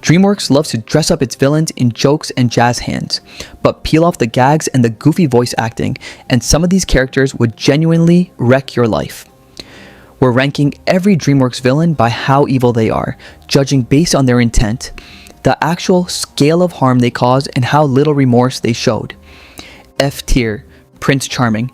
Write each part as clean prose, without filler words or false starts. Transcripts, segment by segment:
DreamWorks loves to dress up its villains in jokes and jazz hands, but peel off the gags and the goofy voice acting, and some of these characters would genuinely wreck your life. We're ranking every DreamWorks villain by how evil they are, judging based on their intent, the actual scale of harm they caused, and how little remorse they showed. F tier, Prince Charming.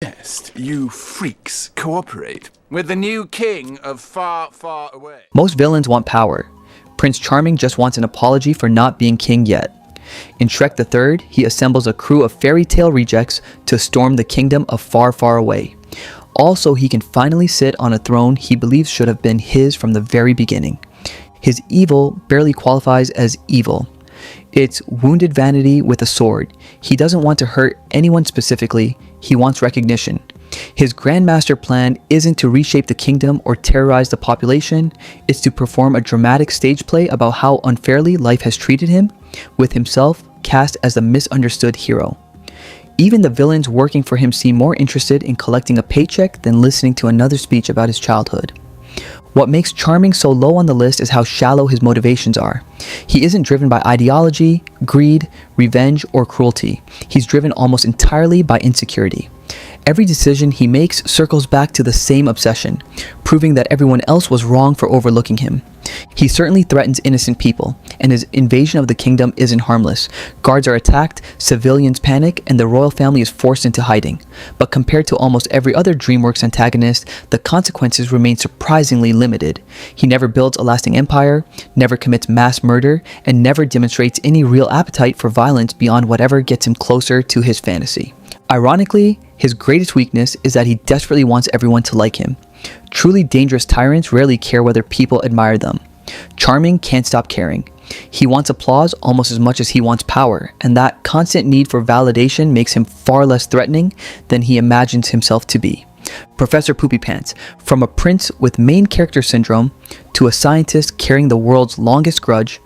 Yes, you freaks cooperate with the new king of far, far away. Most villains want power. Prince Charming just wants an apology for not being king yet. In Shrek the Third, he assembles a crew of fairy tale rejects to storm the kingdom of far, far away. Also, he can finally sit on a throne he believes should have been his from the very beginning. His evil barely qualifies as evil. It's wounded vanity with a sword. He doesn't want to hurt anyone specifically, he wants recognition. His grandmaster plan isn't to reshape the kingdom or terrorize the population, it's to perform a dramatic stage play about how unfairly life has treated him, with himself cast as the misunderstood hero. Even the villains working for him seem more interested in collecting a paycheck than listening to another speech about his childhood. What makes Charming so low on the list is how shallow his motivations are. He isn't driven by ideology, greed, revenge, or cruelty. He's driven almost entirely by insecurity. Every decision he makes circles back to the same obsession, proving that everyone else was wrong for overlooking him. He certainly threatens innocent people, and his invasion of the kingdom isn't harmless. Guards are attacked, civilians panic, and the royal family is forced into hiding. But compared to almost every other DreamWorks antagonist, the consequences remain surprisingly limited. He never builds a lasting empire, never commits mass murder, and never demonstrates any real appetite for violence beyond whatever gets him closer to his fantasy. Ironically, his greatest weakness is that he desperately wants everyone to like him. Truly dangerous tyrants rarely care whether people admire them. Charming can't stop caring. He wants applause almost as much as he wants power, and that constant need for validation makes him far less threatening than he imagines himself to be. Professor Poopy Pants, from a prince with main character syndrome to a scientist carrying the world's longest grudge.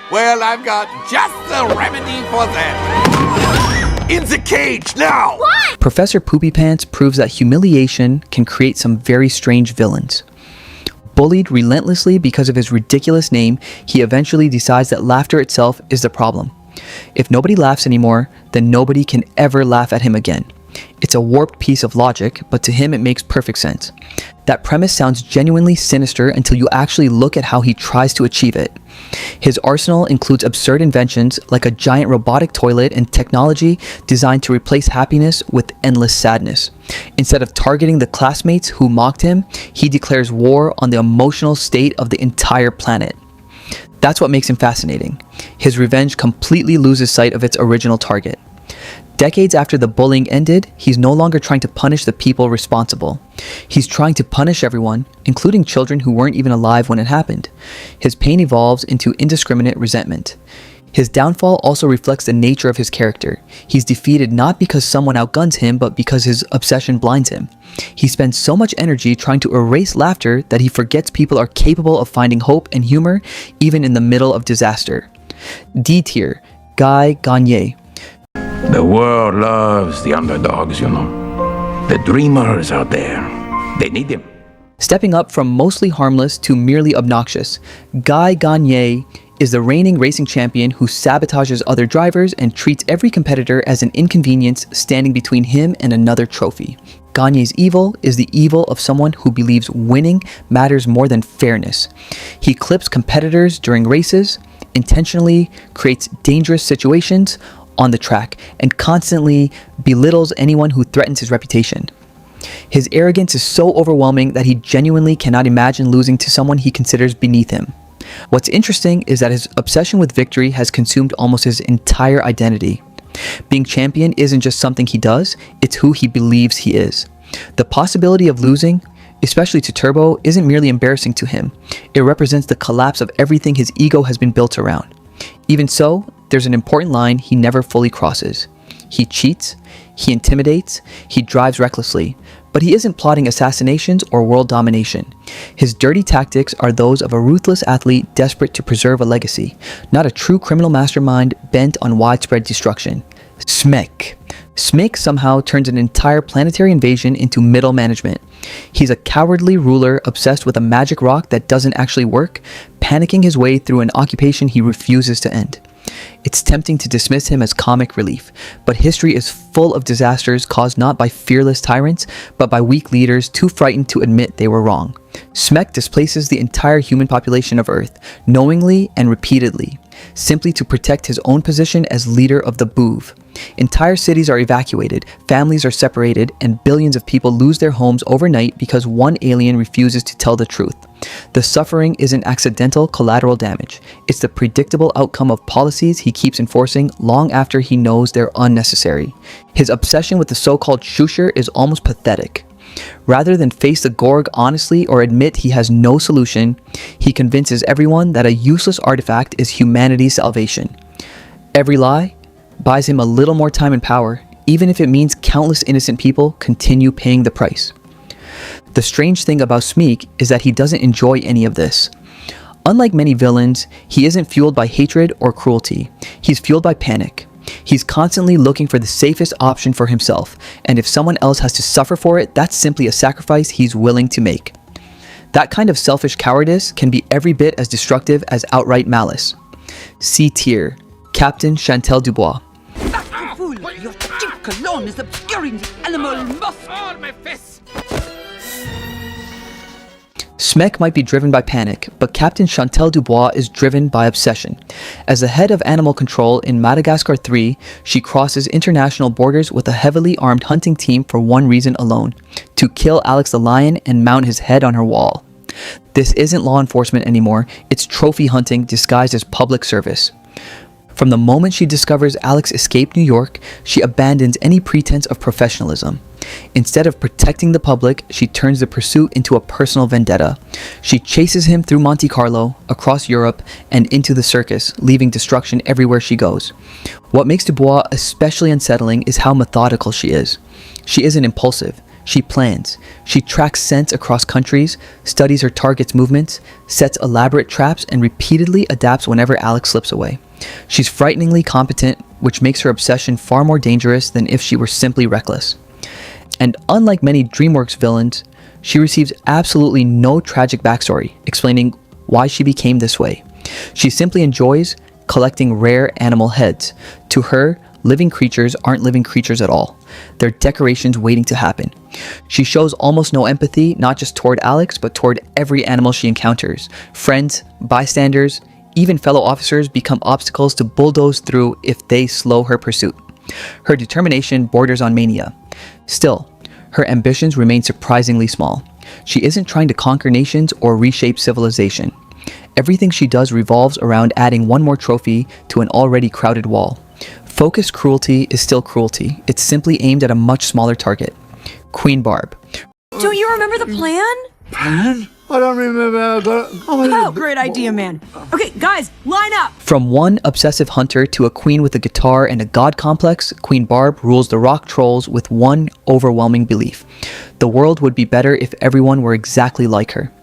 Well, I've got just the remedy for that. In the cage now! What? Professor Poopy Pants proves that humiliation can create some very strange villains. Bullied relentlessly because of his ridiculous name, he eventually decides that laughter itself is the problem. If nobody laughs anymore, then nobody can ever laugh at him again. It's a warped piece of logic, but to him it makes perfect sense. That premise sounds genuinely sinister until you actually look at how he tries to achieve it. His arsenal includes absurd inventions like a giant robotic toilet and technology designed to replace happiness with endless sadness. Instead of targeting the classmates who mocked him, he declares war on the emotional state of the entire planet. That's what makes him fascinating. His revenge completely loses sight of its original target. Decades after the bullying ended, he's no longer trying to punish the people responsible. He's trying to punish everyone, including children who weren't even alive when it happened. His pain evolves into indiscriminate resentment. His downfall also reflects the nature of his character. He's defeated not because someone outguns him, but because his obsession blinds him. He spends so much energy trying to erase laughter that he forgets people are capable of finding hope and humor even in the middle of disaster. D tier, Gagne. The world loves the underdogs, you know. The dreamers out there. They need them. Stepping up from mostly harmless to merely obnoxious, Gagne is the reigning racing champion who sabotages other drivers and treats every competitor as an inconvenience standing between him and another trophy. Gagne's evil is the evil of someone who believes winning matters more than fairness. He clips competitors during races, intentionally creates dangerous situations on the track, and constantly belittles anyone who threatens his reputation. His arrogance is so overwhelming that he genuinely cannot imagine losing to someone he considers beneath him. What's interesting is that his obsession with victory has consumed almost his entire identity. Being champion isn't just something he does, it's who he believes he is. The possibility of losing, especially to Turbo, isn't merely embarrassing to him. It represents the collapse of everything his ego has been built around. Even so, there's an important line he never fully crosses. He cheats, he intimidates, he drives recklessly, but he isn't plotting assassinations or world domination. His dirty tactics are those of a ruthless athlete desperate to preserve a legacy, not a true criminal mastermind bent on widespread destruction. Smeck. Smeck somehow turns an entire planetary invasion into middle management. He's a cowardly ruler obsessed with a magic rock that doesn't actually work, panicking his way through an occupation he refuses to end. It's tempting to dismiss him as comic relief, but history is full of disasters caused not by fearless tyrants, but by weak leaders too frightened to admit they were wrong. Smeck displaces the entire human population of Earth, knowingly and repeatedly, simply to protect his own position as leader of the Boov. Entire cities are evacuated, families are separated, and billions of people lose their homes overnight because one alien refuses to tell the truth. The suffering isn't accidental collateral damage. It's the predictable outcome of policies he keeps enforcing long after he knows they're unnecessary. His obsession with the so-called Shusher is almost pathetic. Rather than face the Gorg honestly or admit he has no solution, he convinces everyone that a useless artifact is humanity's salvation. Every lie buys him a little more time and power, even if it means countless innocent people continue paying the price. The strange thing about Smeck is that he doesn't enjoy any of this. Unlike many villains, he isn't fueled by hatred or cruelty. He's fueled by panic. He's constantly looking for the safest option for himself, and if someone else has to suffer for it, that's simply a sacrifice he's willing to make. That kind of selfish cowardice can be every bit as destructive as outright malice. C tier, Captain Chantal Dubois. Fool, your cheap cologne is obscuring the animal musk. All my fists! Smeck might be driven by panic, but Captain Chantal Dubois is driven by obsession. As the head of animal control in Madagascar 3, she crosses international borders with a heavily armed hunting team for one reason alone: to kill Alex the lion and mount his head on her wall. This isn't law enforcement anymore, it's trophy hunting disguised as public service. From the moment she discovers Alex escaped New York, she abandons any pretense of professionalism. Instead of protecting the public, she turns the pursuit into a personal vendetta. She chases him through Monte Carlo, across Europe, and into the circus, leaving destruction everywhere she goes. What makes Dubois especially unsettling is how methodical she is. She isn't impulsive. She plans. She tracks scents across countries, studies her target's movements, sets elaborate traps, and repeatedly adapts whenever Alex slips away. She's frighteningly competent, which makes her obsession far more dangerous than if she were simply reckless. And unlike many DreamWorks villains, she receives absolutely no tragic backstory explaining why she became this way. She simply enjoys collecting rare animal heads. To her, living creatures aren't living creatures at all. They're decorations waiting to happen. She shows almost no empathy, not just toward Alex, but toward every animal she encounters. Friends, bystanders, even fellow officers become obstacles to bulldoze through if they slow her pursuit. Her determination borders on mania. Still, her ambitions remain surprisingly small. She isn't trying to conquer nations or reshape civilization. Everything she does revolves around adding one more trophy to an already crowded wall. Focused cruelty is still cruelty. It's simply aimed at a much smaller target. Queen Barb. Don't you remember the plan? Plan? I don't remember. Oh, great idea, man. Okay, guys, line up. From one obsessive hunter to a queen with a guitar and a god complex, Queen Barb rules the rock trolls with one overwhelming belief: the world would be better if everyone were exactly like her.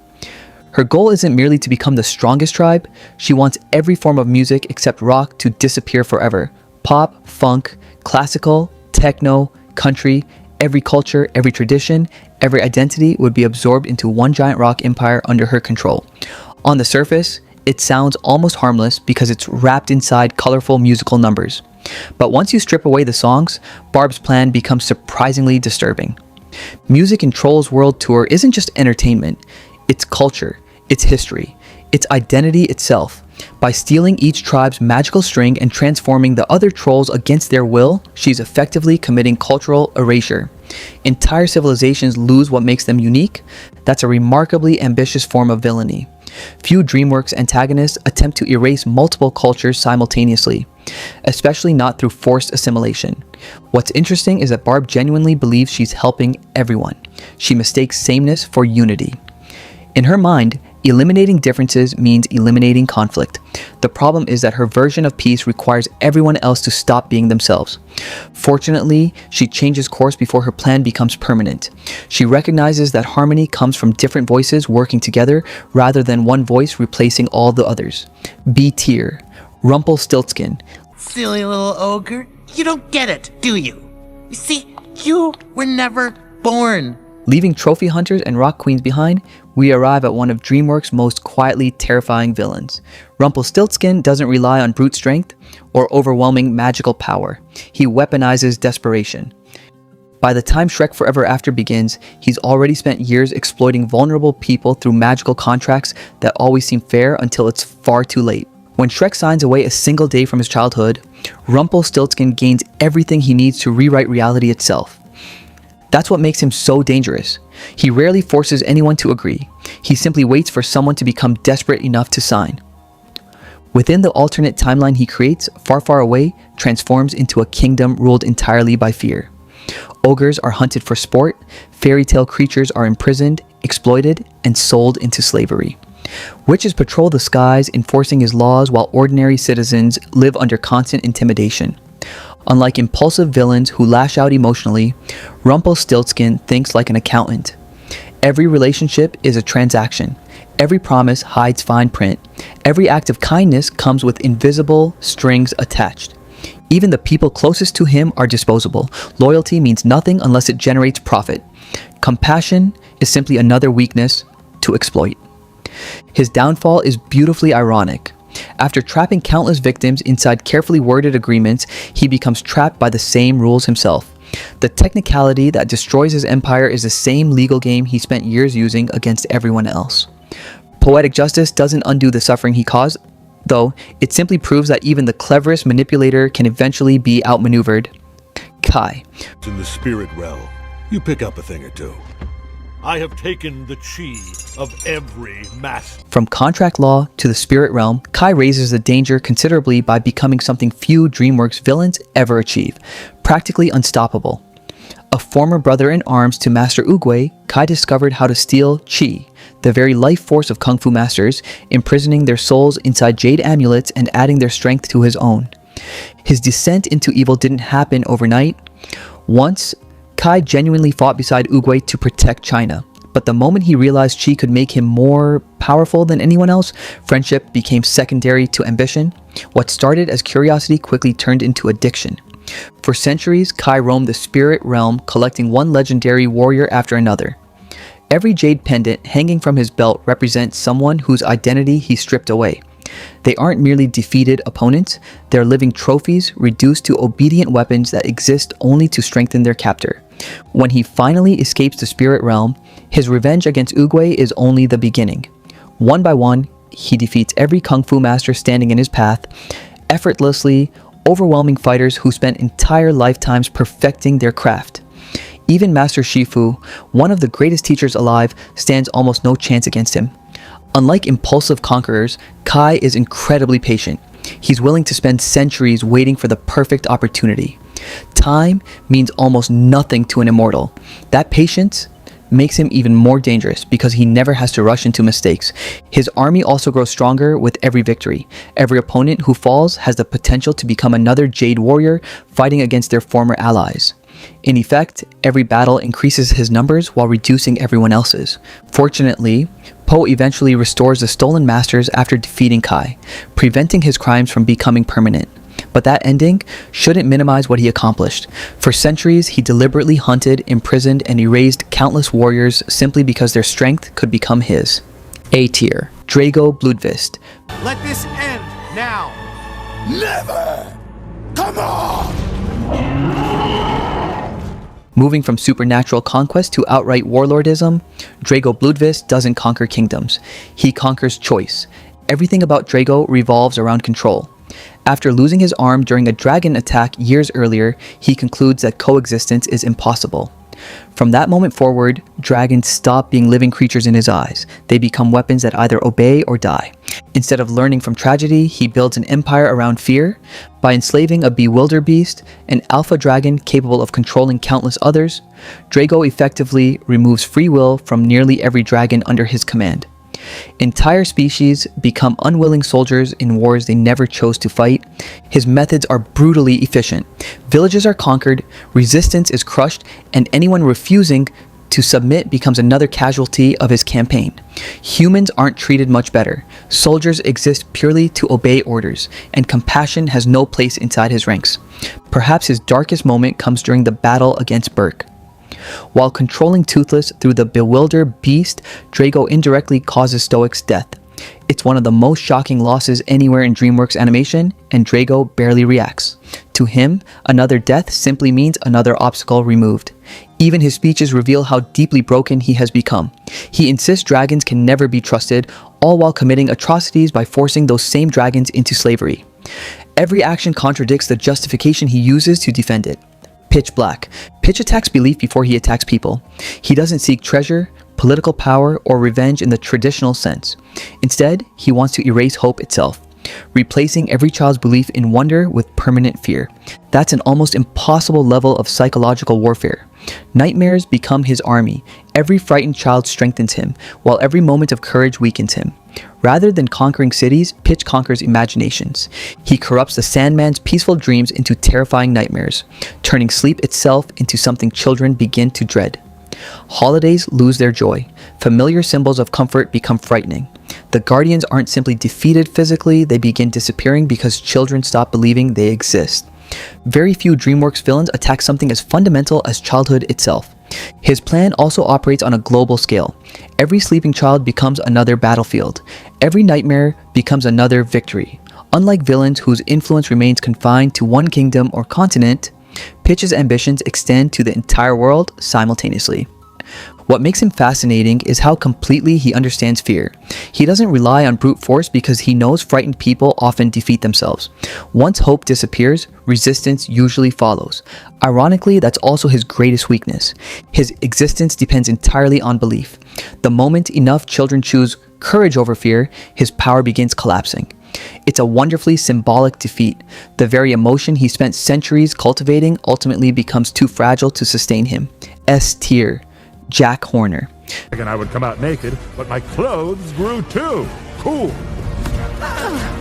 Her goal isn't merely to become the strongest tribe. She wants every form of music except rock to disappear forever. Pop, funk, classical, techno, country, every culture, every tradition, every identity would be absorbed into one giant rock empire under her control. On the surface, it sounds almost harmless because it's wrapped inside colorful musical numbers. But once you strip away the songs, Barb's plan becomes surprisingly disturbing. Music in Trolls World Tour isn't just entertainment, it's culture, it's history, it's identity itself. By stealing each tribe's magical string and transforming the other trolls against their will, she's effectively committing cultural erasure. Entire civilizations lose what makes them unique. That's a remarkably ambitious form of villainy. Few DreamWorks antagonists attempt to erase multiple cultures simultaneously, especially not through forced assimilation. What's interesting is that Barb genuinely believes she's helping everyone. She mistakes sameness for unity. In her mind, eliminating differences means eliminating conflict. The problem is that her version of peace requires everyone else to stop being themselves. Fortunately, she changes course before her plan becomes permanent. She recognizes that harmony comes from different voices working together rather than one voice replacing all the others. B tier, Rumpelstiltskin. Silly little ogre. You don't get it, do you? You see, you were never born. Leaving trophy hunters and rock queens behind, we arrive at one of DreamWorks' most quietly terrifying villains. Rumpelstiltskin doesn't rely on brute strength or overwhelming magical power. He weaponizes desperation. By the time Shrek Forever After begins, he's already spent years exploiting vulnerable people through magical contracts that always seem fair until it's far too late. When Shrek signs away a single day from his childhood, Rumpelstiltskin gains everything he needs to rewrite reality itself. That's what makes him so dangerous. He rarely forces anyone to agree. He simply waits for someone to become desperate enough to sign. Within the alternate timeline he creates, Far Far Away transforms into a kingdom ruled entirely by fear. Ogres are hunted for sport, fairy tale creatures are imprisoned, exploited, and sold into slavery. Witches patrol the skies, enforcing his laws, while ordinary citizens live under constant intimidation. Unlike impulsive villains who lash out emotionally, Rumpelstiltskin thinks like an accountant. Every relationship is a transaction. Every promise hides fine print. Every act of kindness comes with invisible strings attached. Even the people closest to him are disposable. Loyalty means nothing unless it generates profit. Compassion is simply another weakness to exploit. His downfall is beautifully ironic. After trapping countless victims inside carefully worded agreements, he becomes trapped by the same rules himself. The technicality that destroys his empire is the same legal game he spent years using against everyone else. Poetic justice doesn't undo the suffering he caused, though it simply proves that even the cleverest manipulator can eventually be outmaneuvered. Kai. In the spirit realm, you pick up a thing or two. I have taken the chi of every master. From contract law to the spirit realm, Kai raises the danger considerably by becoming something few DreamWorks villains ever achieve, practically unstoppable. A former brother in arms to Master Oogway, Kai discovered how to steal chi, the very life force of Kung Fu masters, imprisoning their souls inside jade amulets and adding their strength to his own. His descent into evil didn't happen overnight. Once, Kai genuinely fought beside Oogway to protect China, but the moment he realized chi could make him more powerful than anyone else, friendship became secondary to ambition. What started as curiosity quickly turned into addiction. For centuries, Kai roamed the spirit realm, collecting one legendary warrior after another. Every jade pendant hanging from his belt represents someone whose identity he stripped away. They aren't merely defeated opponents, they're living trophies reduced to obedient weapons that exist only to strengthen their captor. When he finally escapes the spirit realm, his revenge against Oogway is only the beginning. One by one, he defeats every Kung Fu master standing in his path, effortlessly overwhelming fighters who spent entire lifetimes perfecting their craft. Even Master Shifu, one of the greatest teachers alive, stands almost no chance against him. Unlike impulsive conquerors, Kai is incredibly patient. He's willing to spend centuries waiting for the perfect opportunity. Time means almost nothing to an immortal. That patience makes him even more dangerous because he never has to rush into mistakes. His army also grows stronger with every victory. Every opponent who falls has the potential to become another Jade warrior fighting against their former allies. In effect, every battle increases his numbers while reducing everyone else's. Fortunately, Po eventually restores the stolen masters after defeating Kai, preventing his crimes from becoming permanent. But that ending shouldn't minimize what he accomplished. For centuries, he deliberately hunted, imprisoned, and erased countless warriors simply because their strength could become his. A tier. Drago Bludvist. Let this end now. Never! Come on! Moving from supernatural conquest to outright warlordism, Drago Bludvist doesn't conquer kingdoms. He conquers choice. Everything about Drago revolves around control. After losing his arm during a dragon attack years earlier, he concludes that coexistence is impossible. From that moment forward, dragons stop being living creatures in his eyes. They become weapons that either obey or die. Instead of learning from tragedy, he builds an empire around fear. By enslaving a bewildered beast, an alpha dragon capable of controlling countless others, Drago effectively removes free will from nearly every dragon under his command. Entire species become unwilling soldiers in wars they never chose to fight. His methods are brutally efficient. Villages are conquered, resistance is crushed, and anyone refusing To submit becomes another casualty of his campaign. Humans aren't treated much better. Soldiers exist purely to obey orders, and compassion has no place inside his ranks. Perhaps his darkest moment comes during the battle against Burke. While controlling Toothless through the bewildered beast, Drago indirectly causes Stoic's death. It's one of the most shocking losses anywhere in DreamWorks animation, and Drago barely reacts. To him, another death simply means another obstacle removed. Even his speeches reveal how deeply broken he has become. He insists dragons can never be trusted, all while committing atrocities by forcing those same dragons into slavery. Every action contradicts the justification he uses to defend it. Pitch Black. Pitch attacks belief before he attacks people. He doesn't seek treasure, political power, or revenge in the traditional sense. Instead, he wants to erase hope itself, replacing every child's belief in wonder with permanent fear. That's an almost impossible level of psychological warfare. Nightmares become his army. Every frightened child strengthens him, while every moment of courage weakens him. Rather than conquering cities, Pitch conquers imaginations. He corrupts the Sandman's peaceful dreams into terrifying nightmares, turning sleep itself into something children begin to dread. Holidays lose their joy. Familiar symbols of comfort become frightening. The Guardians aren't simply defeated physically, they begin disappearing because children stop believing they exist. Very few DreamWorks villains attack something as fundamental as childhood itself. His plan also operates on a global scale. Every sleeping child becomes another battlefield. Every nightmare becomes another victory. Unlike villains whose influence remains confined to one kingdom or continent, Pitch's ambitions extend to the entire world simultaneously. What makes him fascinating is how completely he understands fear. He doesn't rely on brute force because he knows frightened people often defeat themselves. Once hope disappears, resistance usually follows. Ironically, that's also his greatest weakness. His existence depends entirely on belief. The moment enough children choose courage over fear, his power begins collapsing. It's a wonderfully symbolic defeat. The very emotion he spent centuries cultivating ultimately becomes too fragile to sustain him. S tier. Jack Horner. And I would come out naked, but my clothes grew too. Cool.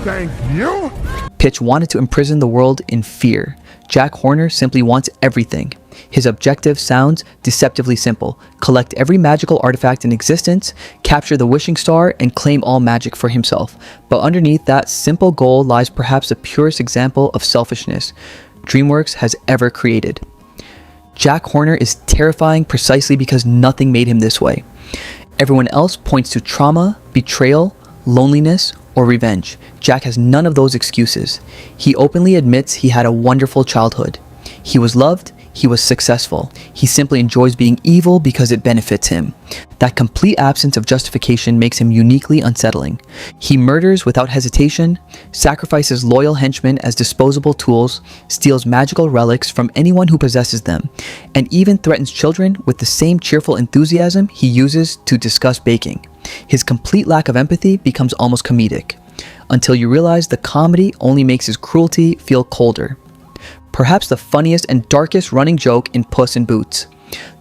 Thank you. Pitch wanted to imprison the world in fear. Jack Horner simply wants everything. His objective sounds deceptively simple. Collect every magical artifact in existence, capture the wishing star, and claim all magic for himself. But underneath that simple goal lies perhaps the purest example of selfishness DreamWorks has ever created. Jack Horner is terrifying precisely because nothing made him this way. Everyone else points to trauma, betrayal, loneliness, or revenge. Jack has none of those excuses. He openly admits he had a wonderful childhood. He was loved, he was successful. He simply enjoys being evil because it benefits him. That complete absence of justification makes him uniquely unsettling. He murders without hesitation, sacrifices loyal henchmen as disposable tools, steals magical relics from anyone who possesses them, and even threatens children with the same cheerful enthusiasm he uses to discuss baking. His complete lack of empathy becomes almost comedic, until you realize the comedy only makes his cruelty feel colder. Perhaps the funniest and darkest running joke in Puss in Boots.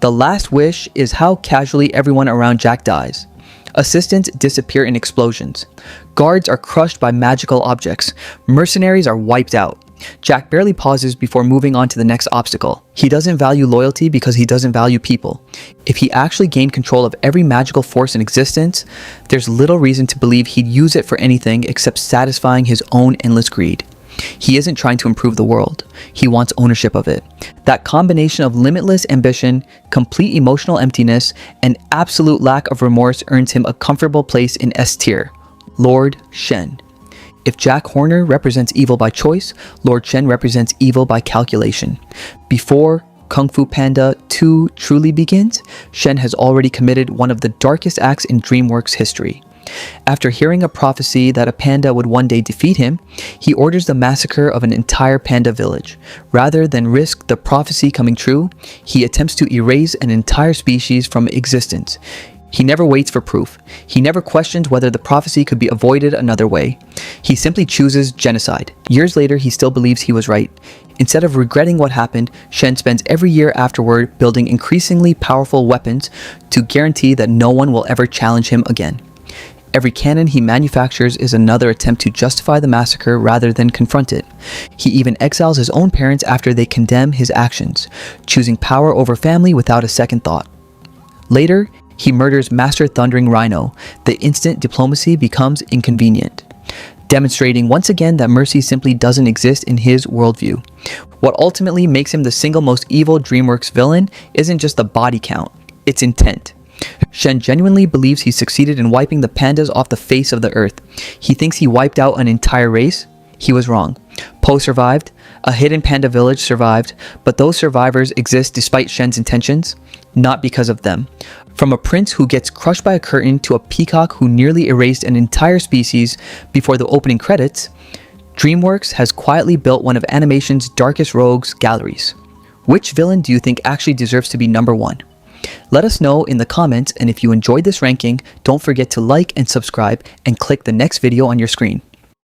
The last wish is how casually everyone around Jack dies. Assistants disappear in explosions. Guards are crushed by magical objects. Mercenaries are wiped out. Jack barely pauses before moving on to the next obstacle. He doesn't value loyalty because he doesn't value people. If he actually gained control of every magical force in existence, there's little reason to believe he'd use it for anything except satisfying his own endless greed. He isn't trying to improve the world. He wants ownership of it. That combination of limitless ambition, complete emotional emptiness, and absolute lack of remorse earns him a comfortable place in S tier. Lord Shen. If Jack Horner represents evil by choice, Lord Shen represents evil by calculation. Before Kung Fu Panda 2 truly begins, Shen has already committed one of the darkest acts in DreamWorks history. After hearing a prophecy that a panda would one day defeat him, he orders the massacre of an entire panda village. Rather than risk the prophecy coming true, he attempts to erase an entire species from existence. He never waits for proof. He never questions whether the prophecy could be avoided another way. He simply chooses genocide. Years later, he still believes he was right. Instead of regretting what happened, Shen spends every year afterward building increasingly powerful weapons to guarantee that no one will ever challenge him again. Every cannon he manufactures is another attempt to justify the massacre rather than confront it. He even exiles his own parents after they condemn his actions, choosing power over family without a second thought. Later, he murders Master Thundering Rhino. The instant diplomacy becomes inconvenient, demonstrating once again that mercy simply doesn't exist in his worldview. What ultimately makes him the single most evil DreamWorks villain isn't just the body count, it's intent. Shen genuinely believes he succeeded in wiping the pandas off the face of the earth. He thinks he wiped out an entire race. He was wrong. Po survived, a hidden panda village survived, but those survivors exist despite Shen's intentions, not because of them. From a prince who gets crushed by a curtain to a peacock who nearly erased an entire species before the opening credits, DreamWorks has quietly built one of animation's darkest rogues galleries. Which villain do you think actually deserves to be number one? Let us know in the comments, and if you enjoyed this ranking, don't forget to like and subscribe and click the next video on your screen.